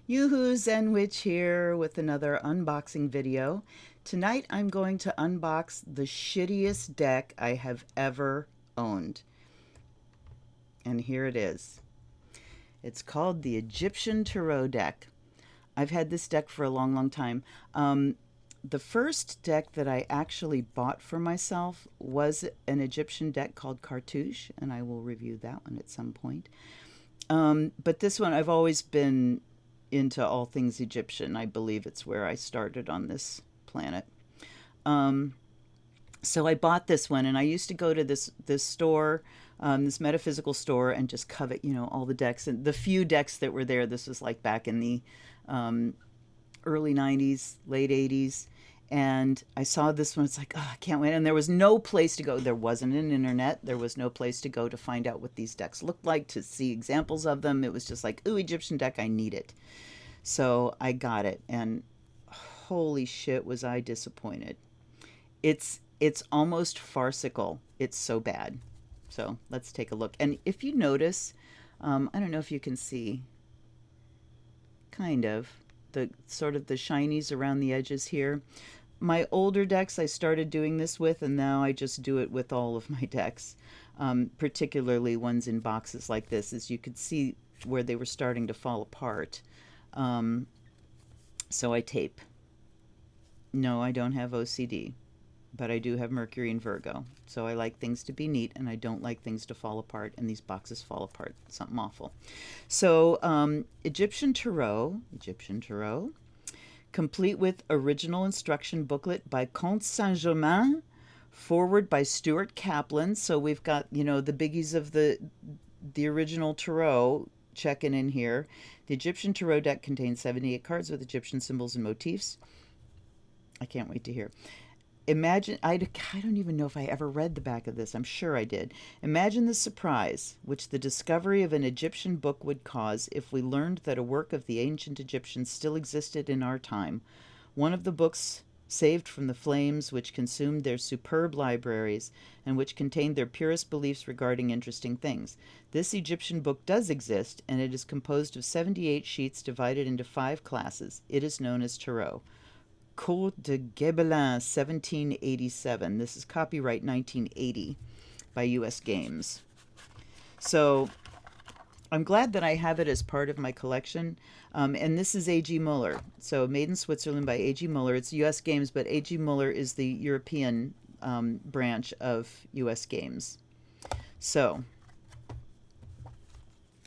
Yoo-hoo, ZenWitch here with another unboxing video. Tonight I'm going to unbox the shittiest deck I have ever owned. And here it is. It's called the Egyptian Tarot deck. I've had this deck for a long, long time. The first deck that I actually bought for myself was an Egyptian deck called Cartouche, and I will review that one at some point. But this one, I've always been into all things Egyptian. I believe it's where I started on this planet. So I bought this one, and I used to go to this store, this metaphysical store, and just covet, all the decks and the few decks that were there. This was like back in the early '90s, late '80s, and I saw this one. It's like, oh, I can't wait. And there was no place to go. There wasn't an internet. There was no place to go to find out what these decks looked like, to see examples of them. It was just like, ooh, Egyptian deck, I need it. So I got it, and holy shit, was I disappointed. It's almost farcical. It's so bad. So let's take a look. And if you notice, I don't know if you can see, kind of, the sort of the shinies around the edges here. My older decks I started doing this with, and now I just do it with all of my decks, particularly ones in boxes like this, as you could see where they were starting to fall apart. So I tape. No, I don't have OCD, but I do have Mercury and Virgo. So I like things to be neat, and I don't like things to fall apart, and these boxes fall apart. Something awful. So Egyptian Tarot, complete with original instruction booklet by Comte Saint-Germain, forward by Stuart Kaplan. So we've got, the biggies of the original Tarot checking in here. The Egyptian Tarot deck contains 78 cards with Egyptian symbols and motifs. I can't wait to hear. Imagine, I don't even know if I ever read the back of this. I'm sure I did. Imagine the surprise which the discovery of an Egyptian book would cause if we learned that a work of the ancient Egyptians still existed in our time. One of the books saved from the flames which consumed their superb libraries and which contained their purest beliefs regarding interesting things. This Egyptian book does exist, and it is composed of 78 sheets divided into 5 classes. It is known as Tarot. Cours de Gébelin, 1787. This is copyright 1980 by U.S. Games. So I'm glad that I have it as part of my collection. And this is A.G. Muller. So made in Switzerland by A.G. Muller. It's U.S. Games, but A.G. Muller is the European branch of U.S. Games. So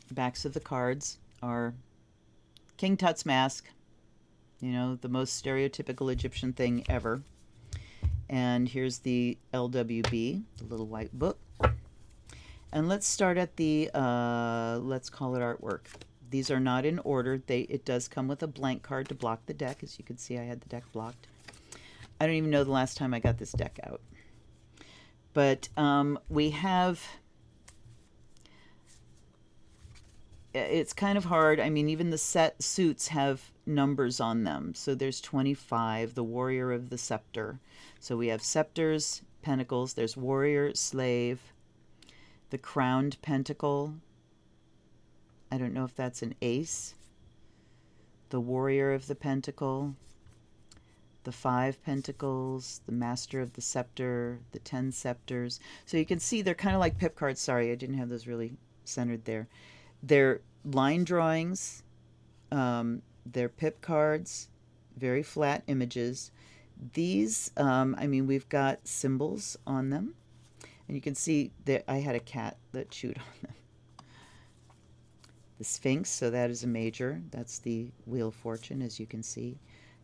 backs of the cards are King Tut's mask, the most stereotypical Egyptian thing ever. And here's the LWB, the little white book. And let's start at the, let's call it artwork. These are not in order. It does come with a blank card to block the deck. As you can see, I had the deck blocked. I don't even know the last time I got this deck out. But we have... It's kind of hard. I mean, even the set suits have numbers on them. So there's 25, the warrior of the scepter. So we have scepters, pentacles. There's warrior, slave, the crowned pentacle. I don't know if that's an ace. The warrior of the pentacle, the 5 pentacles, the master of the scepter, the 10 scepters. So you can see they're kind of like pip cards. Sorry, I didn't have those really centered there. They're line drawings, they're pip cards, very flat images. These, we've got symbols on them, and you can see that I had a cat that chewed on them. The Sphinx, so that is a major. That's the Wheel of Fortune, as you can see.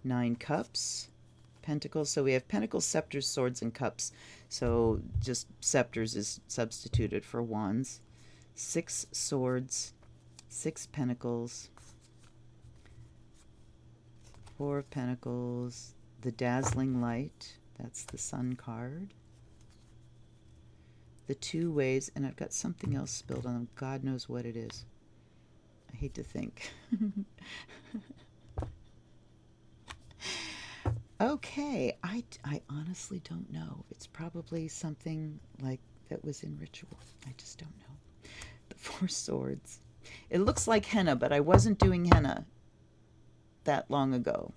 9 cups, pentacles. So we have pentacles, scepters, swords, and cups. So just scepters is substituted for wands. 6 swords, 6 pentacles, 4 of pentacles, the dazzling light, that's the sun card, the 2 ways, and I've got something else spilled on them. God knows what it is. I hate to think. Okay, I honestly don't know. It's probably something like that was in ritual. I just don't know. The 4 swords. It looks like henna, but I wasn't doing henna. that long ago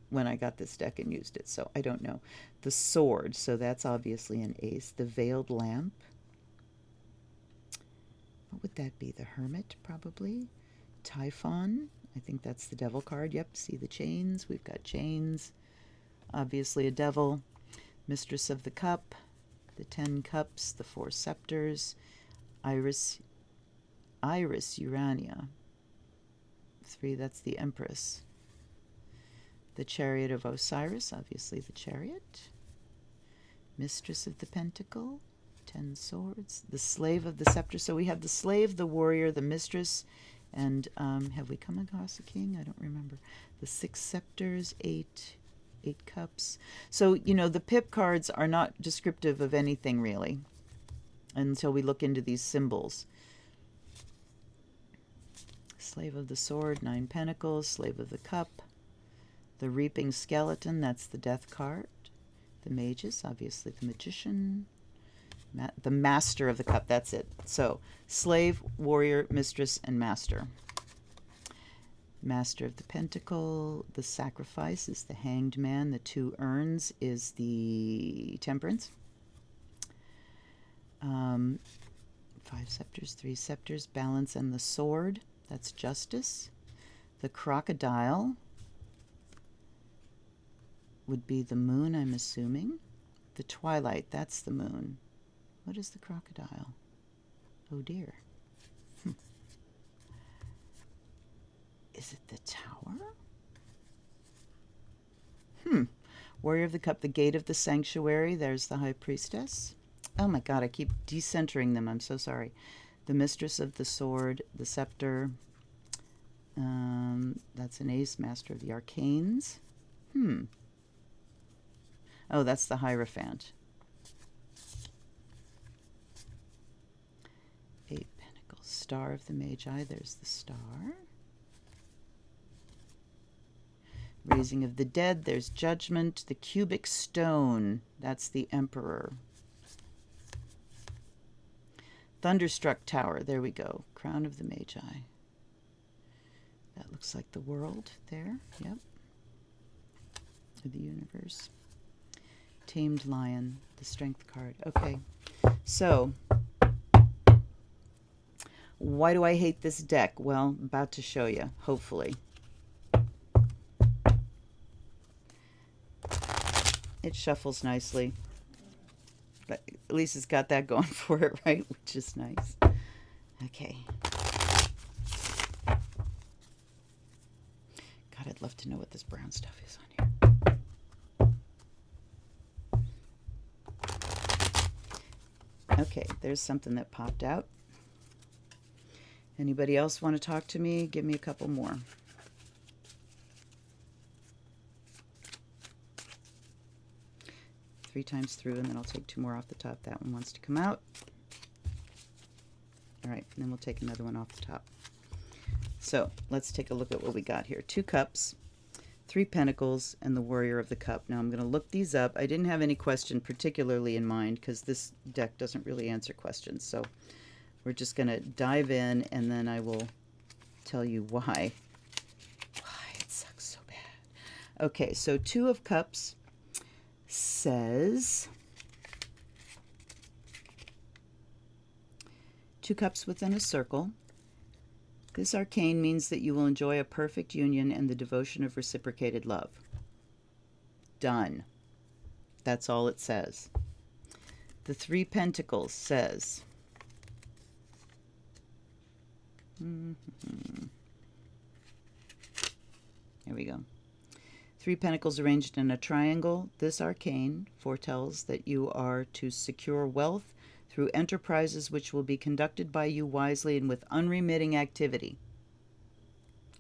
when I got this deck and used it, so I don't know. The sword, so that's obviously an ace. The veiled lamp. What would that be? The hermit, probably. Typhon. I think that's the devil card. Yep, see the chains. We've got chains. Obviously a devil. Mistress of the cup. The 10 cups. The 4 scepters. Iris Urania. 3, that's the Empress. The Chariot of Osiris, obviously the Chariot. Mistress of the Pentacle, 10 swords. The Slave of the Scepter. So we have the Slave, the Warrior, the Mistress, and have we come across a King? I don't remember. The 6 scepters, 8 cups. So, you know, the pip cards are not descriptive of anything really until we look into these symbols. Slave of the Sword, 9 pentacles. Slave of the Cup. The Reaping Skeleton, that's the Death card. The Mages, obviously the Magician. The Master of the Cup, that's it. So, Slave, Warrior, Mistress, and Master. Master of the Pentacle. The Sacrifice is the Hanged Man. The 2 urns is the Temperance. 5 scepters, 3 scepters. Balance and the Sword, that's Justice. The Crocodile would be the Moon, I'm assuming. The Twilight, that's the Moon. What is the Crocodile? Oh dear. Is it the Tower? Warrior of the Cup, the Gate of the Sanctuary. There's the High Priestess. Oh my God, I keep decentering them. I'm so sorry. The Mistress of the Sword, the Scepter. That's an ace. Master of the Arcanes. Oh, that's the Hierophant. 8 pentacles. Star of the Magi. There's the star. Raising of the Dead. There's Judgment. The Cubic Stone. That's the Emperor. Thunderstruck Tower. There we go. Crown of the Magi. That looks like the world there. Yep. Or the universe. Tamed Lion, the Strength card. Okay, so why do I hate this deck? Well, I'm about to show you, hopefully. It shuffles nicely, but at least it's got that going for it, right? Which is nice. Okay. God, I'd love to know what this brown stuff is on here. Okay, there's something that popped out. Anybody else want to talk to me? Give me a couple more. Three times through, and then I'll take 2 more off the top. That one wants to come out. All right, and then we'll take another one off the top. So let's take a look at what we got here. 2 cups, 3 pentacles, and the Warrior of the Cup. Now I'm going to look these up. I didn't have any question particularly in mind because this deck doesn't really answer questions. So we're just going to dive in, and then I will tell you why it sucks so bad. Okay, so 2 of Cups says 2 cups within a circle. This arcane means that you will enjoy a perfect union and the devotion of reciprocated love. Done. That's all it says. The 3 pentacles says here we go. 3 pentacles arranged in a triangle. This arcane foretells that you are to secure wealth through enterprises which will be conducted by you wisely and with unremitting activity.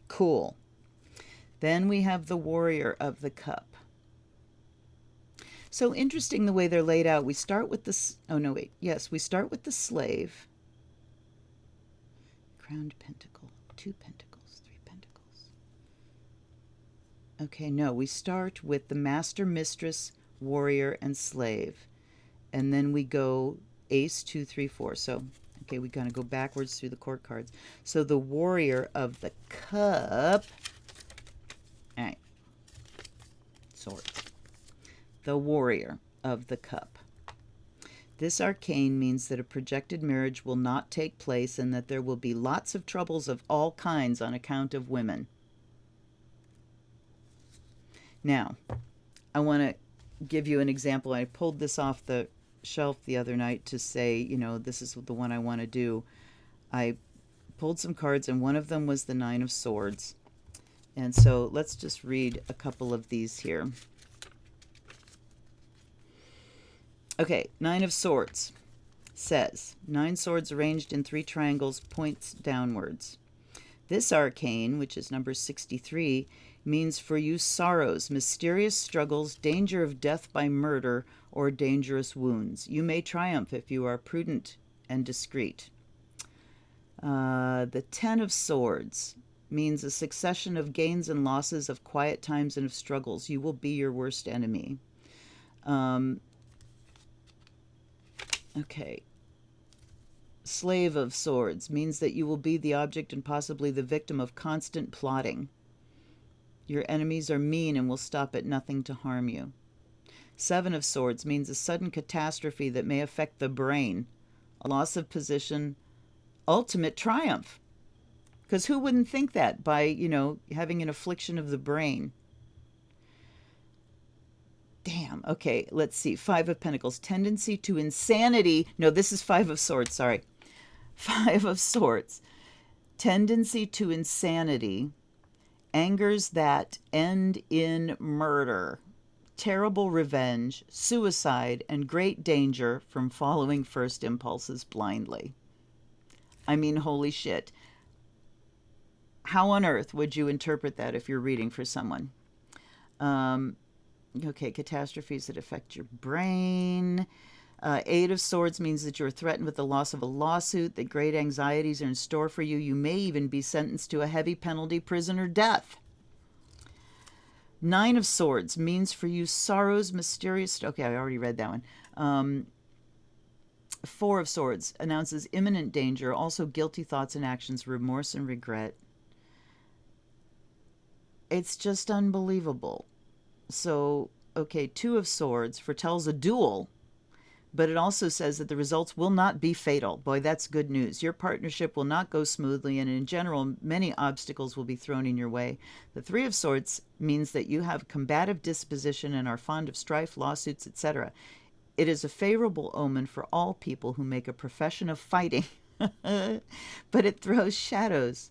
Cool. Then we have the Warrior of the Cup. So interesting the way they're laid out. We start with the, oh no, wait. Yes, we start with the Slave. Crowned Pentacle, 2 pentacles, 3 pentacles. Okay, no, we start with the Master, Mistress, Warrior, and Slave. And then we go Ace, 2, 3, 4. So, okay, we kind of go backwards through the court cards. So the Warrior of the Cup Swords. The Warrior of the Cup. This arcane means that a projected marriage will not take place and that there will be lots of troubles of all kinds on account of women. Now, I want to give you an example. I pulled this off the shelf the other night to say, you know, this is the one I want to do. I pulled some cards, and one of them was the Nine of Swords. And so let's just read a couple of these here. Okay, Nine of Swords says, 9 swords arranged in 3 triangles, points downwards. This arcane, which is number 63, means for you sorrows, mysterious struggles, danger of death by murder, or dangerous wounds. You may triumph if you are prudent and discreet. The 10 of Swords means a succession of gains and losses, of quiet times and of struggles. You will be your worst enemy. Okay. Slave of Swords means that you will be the object and possibly the victim of constant plotting. Your enemies are mean and will stop at nothing to harm you. 7 of Swords means a sudden catastrophe that may affect the brain, a loss of position, ultimate triumph. Because who wouldn't think that by, you know, having an affliction of the brain? Damn. Okay, let's see. 5 of Pentacles. Tendency to insanity. No, this is 5 of Swords. Sorry. 5 of Swords. Tendency to insanity. Angers that end in murder. Terrible revenge. Suicide. And great danger from following first impulses blindly. I mean, holy shit. How on earth would you interpret that if you're reading for someone? Okay, catastrophes that affect your brain. 8 of Swords means that you're threatened with the loss of a lawsuit, that great anxieties are in store for you. You may even be sentenced to a heavy penalty, prison, or death. 9 of Swords means for you sorrows, mysterious... Okay, I already read that one. 4 of Swords announces imminent danger, also guilty thoughts and actions, remorse and regret. It's just unbelievable. So, okay, 2 of Swords foretells a duel, but it also says that the results will not be fatal. Boy, that's good news. Your partnership will not go smoothly, and in general, many obstacles will be thrown in your way. The 3 of Swords means that you have a combative disposition and are fond of strife, lawsuits, etc. It is a favorable omen for all people who make a profession of fighting, but it throws shadows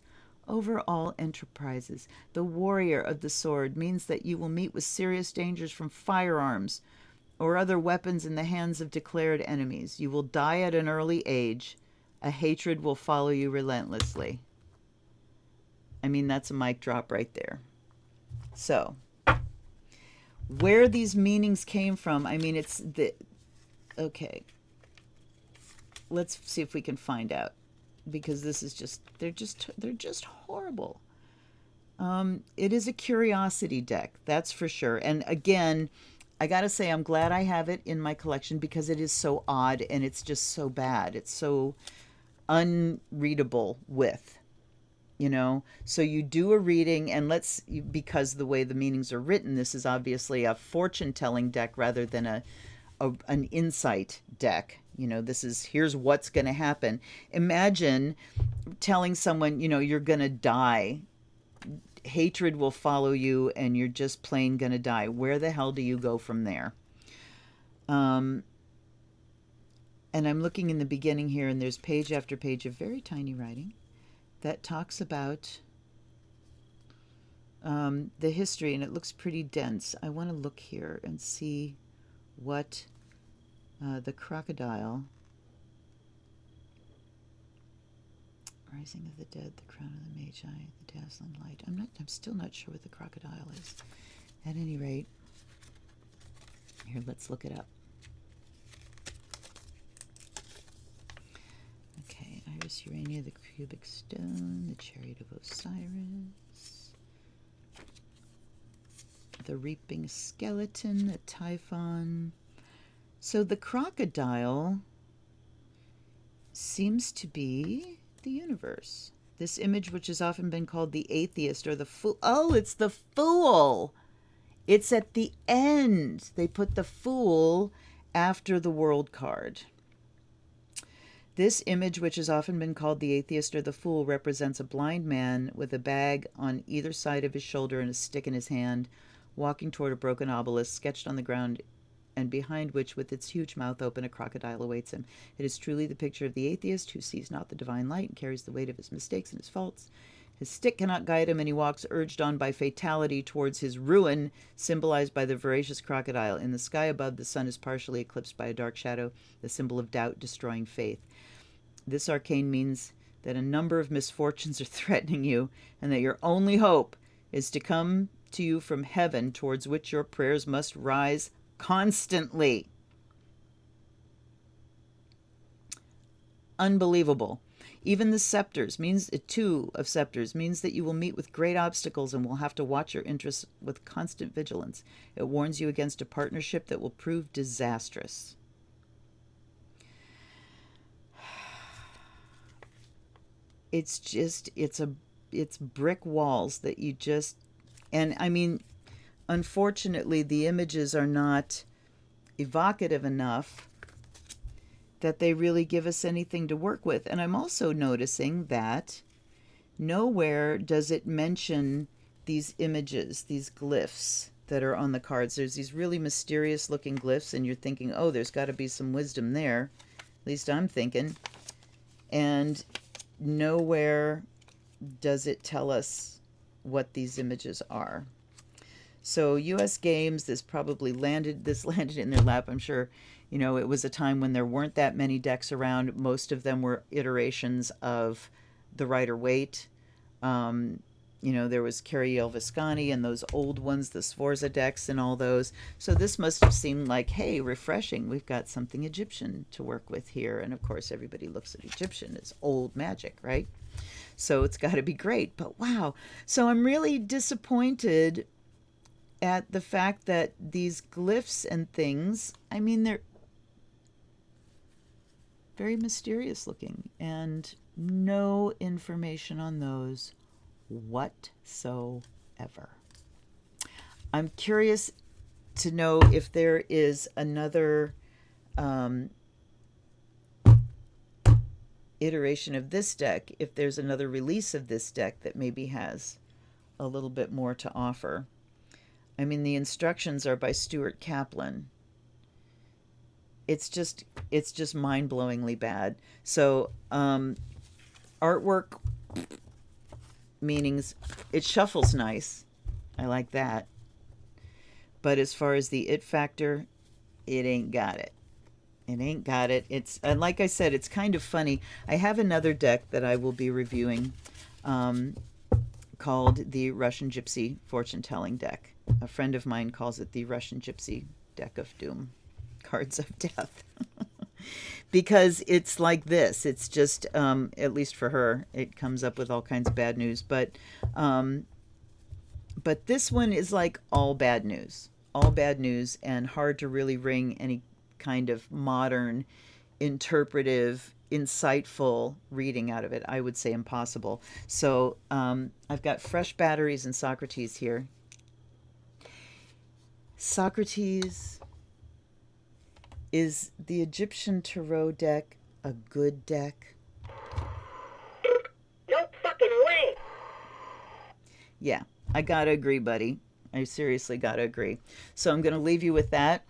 over all enterprises. The Warrior of the Sword means that you will meet with serious dangers from firearms or other weapons in the hands of declared enemies. You will die at an early age. A hatred will follow you relentlessly. I mean, that's a mic drop right there. So, where these meanings came from, I mean, it's the... Okay. Let's see if we can find out. Because this is just, they're just horrible. It is a curiosity deck, that's for sure. And again, I gotta say, I'm glad I have it in my collection because it is so odd and it's just so bad. It's so unreadable with, you know. So you do a reading, and because the way the meanings are written, this is obviously a fortune-telling deck rather than an insight deck. You know, this is, here's what's going to happen. Imagine telling someone, you know, you're going to die. Hatred will follow you and you're just plain going to die. Where the hell do you go from there? And I'm looking in the beginning here, and there's page after page of very tiny writing that talks about the history, and it looks pretty dense. I want to look here and see what... the crocodile, rising of the dead, the crown of the magi, the dazzling light. I'm still not sure what the crocodile is. At any rate, here, let's look it up. Okay, Iris Urania, the cubic stone, the chariot of Osiris, the reaping skeleton, the typhon. So the crocodile seems to be the universe. This image, which has often been called the atheist or the fool. Oh, it's the fool. It's at the end. They put the Fool after the World card. This image, which has often been called the atheist or the fool, represents a blind man with a bag on either side of his shoulder and a stick in his hand, walking toward a broken obelisk sketched on the ground, and behind which, with its huge mouth open, a crocodile awaits him. It is truly the picture of the atheist who sees not the divine light and carries the weight of his mistakes and his faults. His stick cannot guide him, and he walks urged on by fatality towards his ruin, symbolized by the voracious crocodile. In the sky above, the sun is partially eclipsed by a dark shadow, the symbol of doubt destroying faith. This arcane means that a number of misfortunes are threatening you, and that your only hope is to come to you from heaven, towards which your prayers must rise constantly. Unbelievable. Even the scepters means, two of scepters means that you will meet with great obstacles and will have to watch your interests with constant vigilance. It warns you against a partnership that will prove disastrous. It's just, it's brick walls that you just, and I mean, unfortunately, the images are not evocative enough that they really give us anything to work with. And I'm also noticing that nowhere does it mention these images, these glyphs that are on the cards. There's these really mysterious looking glyphs, and you're thinking, oh, there's got to be some wisdom there. At least I'm thinking. And nowhere does it tell us what these images are. So US Games, this landed in their lap. I'm sure, you know, it was a time when there weren't that many decks around. Most of them were iterations of the Rider-Waite. You know, there was Cariel Viscani and those old ones, the Sforza decks and all those. So this must have seemed like, hey, refreshing. We've got something Egyptian to work with here. And of course, everybody looks at Egyptian as old magic, right? So it's got to be great. But wow. So I'm really disappointed at the fact that these glyphs and things, I mean, they're very mysterious looking, and no information on those whatsoever. I'm curious to know if there is another iteration of this deck, if there's another release of this deck that maybe has a little bit more to offer. I mean, the instructions are by Stuart Kaplan. It's just mind-blowingly bad. So artwork, meanings, it shuffles nice. I like that. But as far as the it factor, it ain't got it. It ain't got it. It's, and like I said, it's kind of funny. I have another deck that I will be reviewing called the Russian Gypsy Fortune-Telling Deck. A friend of mine calls it the Russian Gypsy Deck of Doom. Cards of Death. Because it's like this. It's just, at least for her, it comes up with all kinds of bad news. But this one is like all bad news. All bad news, and hard to really wring any kind of modern, interpretive, insightful reading out of it. I would say impossible. So I've got fresh batteries and Socrates here. Socrates, is the Egyptian Tarot deck a good deck? No fucking way. Yeah, I gotta agree, buddy. I seriously gotta agree. So I'm gonna leave you with that.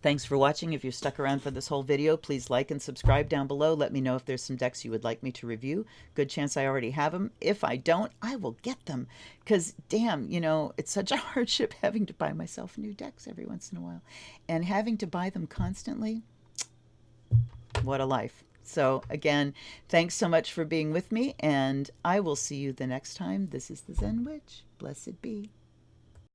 Thanks for watching. If you're stuck around for this whole video, please like and subscribe down below. Let me know if there's some decks you would like me to review. Good chance I already have them. If I don't, I will get them. Because, damn, you know, it's such a hardship having to buy myself new decks every once in a while. And having to buy them constantly, what a life. So, again, thanks so much for being with me, and I will see you the next time. This is the Zen Witch. Blessed be.